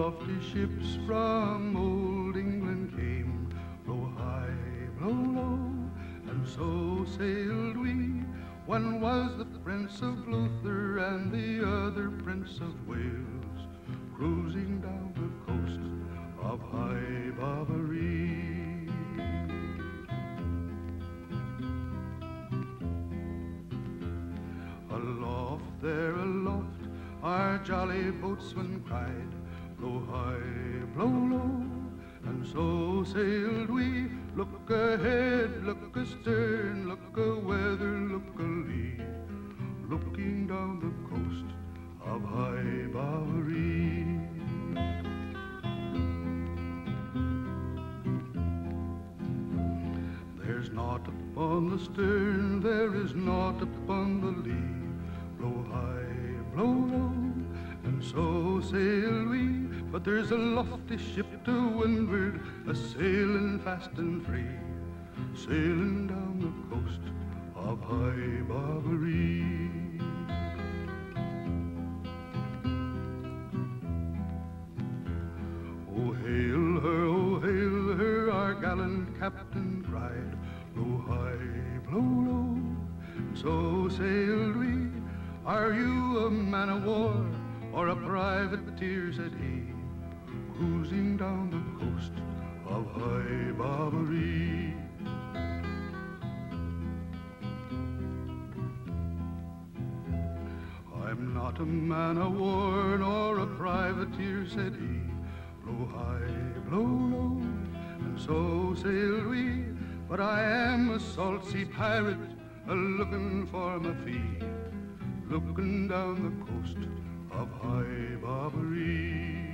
lofty ships from old England came, blow high, blow low, and so sailed we. One was the Prince of Luther and the other Prince of Wales, cruising down the coast of High Barbary. Aloft there, aloft, our jolly boatswain cried, blow high, blow low, and so sailed we. Look ahead, look astern, look a-weather, look a-lee, looking down the coast of High Barbary. There's naught upon the stern, there is naught upon the lee, blow high, blow low, and so sail we. But there's a lofty ship to windward, a-sailing fast and free, sailing down the coast of High Barbary. Oh, hail her, our gallant captain cried, blow high, blow low, and so sailed we. Are you a man of war or a privateer, said he, cruising down the coast of High Barbary. I'm not a man of war nor a privateer, said he, blow high, blow low, and so sailed we. But I am a salt sea pirate, a-looking for my fee, looking down the coast of High Barbary.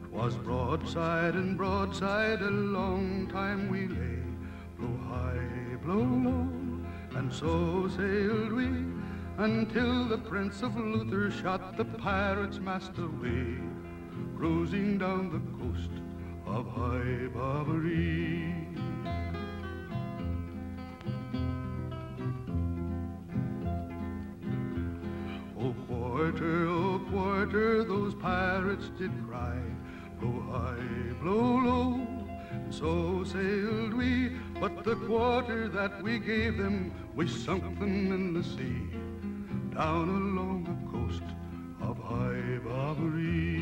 'Twas broadside and broadside, a long time we lay, blow high, blow low, and so sailed we, until the Prince of Luther shot the pirate's mast away, cruising down the coast of High Barbary. Oh quarter, those pirates did cry, blow high, blow low, and so sailed we. But the quarter that we gave them, we sunk them in the sea, down along the coast of High Barbary.